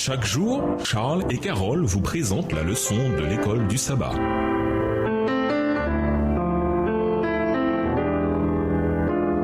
Chaque jour, Charles et Carole vous présentent la leçon de l'école du sabbat.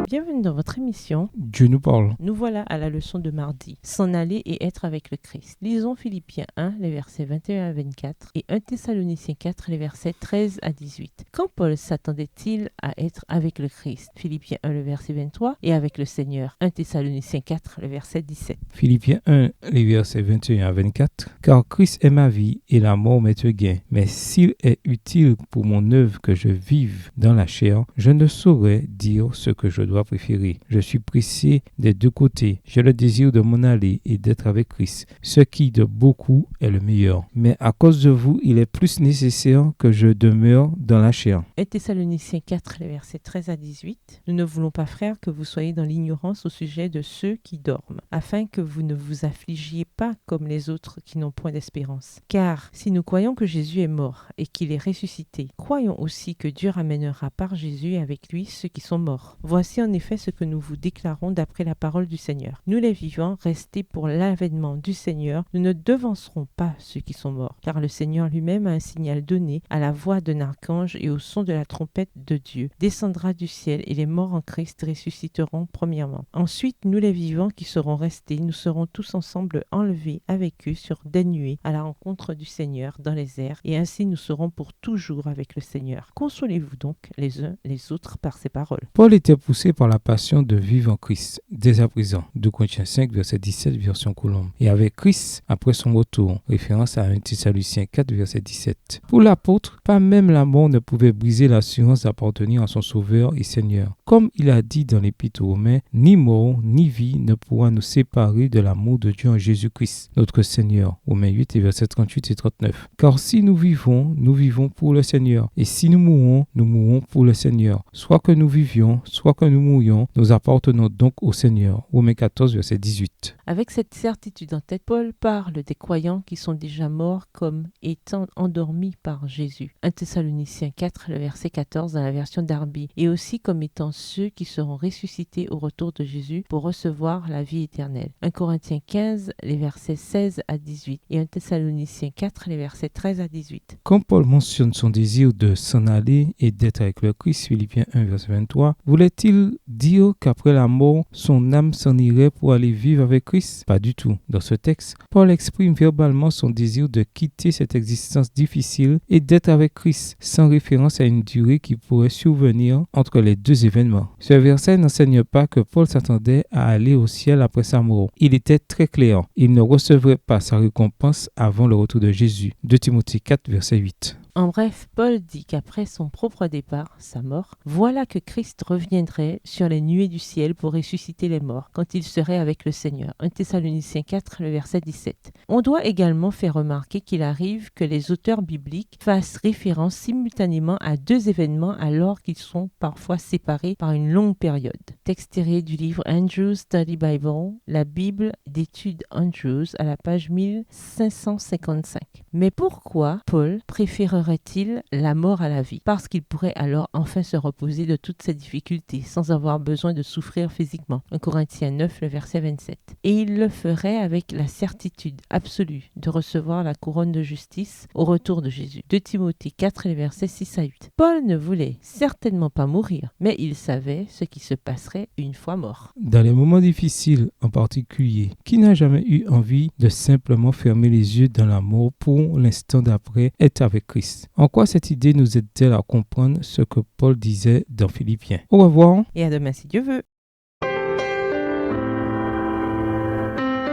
Bienvenue dans votre émission. Dieu nous parle. Nous voilà à la leçon de mardi. S'en aller et être avec le Christ. Lisons Philippiens 1, les versets 21 à 24 et 1 Thessaloniciens 4, les versets 13 à 18. Quand Paul s'attendait-il à être avec le Christ? Philippiens 1, le verset 23 et avec le Seigneur. 1 Thessaloniciens 4, le verset 17. Philippiens 1, les versets 21 à 24. Car Christ est ma vie et la mort m'est un gain. Mais s'il est utile pour mon œuvre que je vive dans la chair, je ne saurais dire ce que je dois préférer. Je suis pressé des deux côtés. J'ai le désir de m'en aller et d'être avec Christ, ce qui de beaucoup est le meilleur. Mais à cause de vous, il est plus nécessaire que je demeure dans la chair. 1 Thessaloniciens 4, les versets 13 à 18. Nous ne voulons pas, frères, que vous soyez dans l'ignorance au sujet de ceux qui dorment, afin que vous ne vous affligiez pas comme les autres qui n'ont point d'espérance. Car si nous croyons que Jésus est mort et qu'il est ressuscité, croyons aussi que Dieu ramènera par Jésus avec lui ceux qui sont morts. Voici en effet ce que nous vous déclarons d'après la parole du Seigneur. Nous les vivants, restés pour l'avènement du Seigneur, nous ne devancerons pas ceux qui sont morts, car le Seigneur lui-même a un signal donné à la voix d'un archange et au son de la trompette de Dieu. Descendra du ciel et les morts en Christ ressusciteront premièrement. Ensuite, nous les vivants qui serons restés, nous serons tous ensemble enlevés avec eux sur des nuées à la rencontre du Seigneur dans les airs, et ainsi nous serons pour toujours avec le Seigneur. Consolez-vous donc les uns les autres par ces paroles. Paul était poussé par la passion de vivre en Christ dès à présent. 2 Corinthiens 5, verset 17, version Colombe. Et avec Christ après son retour, référence à 1 Thessaloniciens 4, verset 17. Pour l'apôtre, pas même la mort ne pouvait briser l'assurance d'appartenir à son Sauveur et Seigneur. Comme il a dit dans l'Épître aux Romains, ni mort ni vie ne pourra nous séparer de l'amour de Dieu en Jésus-Christ, notre Seigneur. Romains 8, versets 38 et 39. Car si nous vivons pour le Seigneur. Et si nous mourrons pour le Seigneur. Soit que nous vivions, soit que nous mourions, nous appartenons donc au Seigneur. Romains 14, verset 18. Avec cette certitude en tête, Paul parle des croyants qui sont déjà morts comme étant endormis par Jésus. 1 Thessaloniciens 4, le verset 14 dans la version Darby, et aussi comme étant ceux qui seront ressuscités au retour de Jésus pour recevoir la vie éternelle. 1 Corinthiens 15, les versets 16 à 18 et 1 Thessaloniciens 4, les versets 13 à 18. Quand Paul mentionne son désir de s'en aller et d'être avec le Christ, Philippiens 1, verset 23, voulait-il dire qu'après la mort, son âme s'en irait pour aller vivre avec Christ? Pas du tout. Dans ce texte, Paul exprime verbalement son désir de quitter cette existence difficile et d'être avec Christ, sans référence à une durée qui pourrait survenir entre les deux événements. Ce verset n'enseigne pas que Paul s'attendait à aller au ciel après sa mort. Il était très clair. Il ne recevrait pas sa récompense avant le retour de Jésus. 2 Timothée 4, verset 8. En bref, Paul dit qu'après son propre départ, sa mort, voilà que Christ reviendrait sur les nuées du ciel pour ressusciter les morts, quand il serait avec le Seigneur. 1 Thessaloniciens 4, le verset 17. On doit également faire remarquer qu'il arrive que les auteurs bibliques fassent référence simultanément à deux événements alors qu'ils sont parfois séparés par une longue période. Texte tiré du livre Andrews Study Bible, la Bible d'études Andrews, à la page 1555. Mais pourquoi Paul préférerait-il la mort à la vie? Parce qu'il pourrait alors enfin se reposer de toutes ses difficultés sans avoir besoin de souffrir physiquement. 1 Corinthiens 9, le verset 27. Et il le ferait avec la certitude absolue de recevoir la couronne de justice au retour de Jésus. 2 Timothée 4, les versets 6 à 8. Paul ne voulait certainement pas mourir, mais il savait ce qui se passerait une fois mort. Dans les moments difficiles en particulier, qui n'a jamais eu envie de simplement fermer les yeux dans la mort pour l'instant d'après être avec Christ? En quoi cette idée nous aide-t-elle à comprendre ce que Paul disait dans Philippiens? Au revoir. Et à demain si Dieu veut.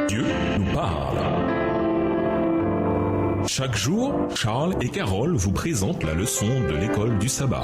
Dieu nous parle. Chaque jour, Charles et Carole vous présentent la leçon de l'école du sabbat.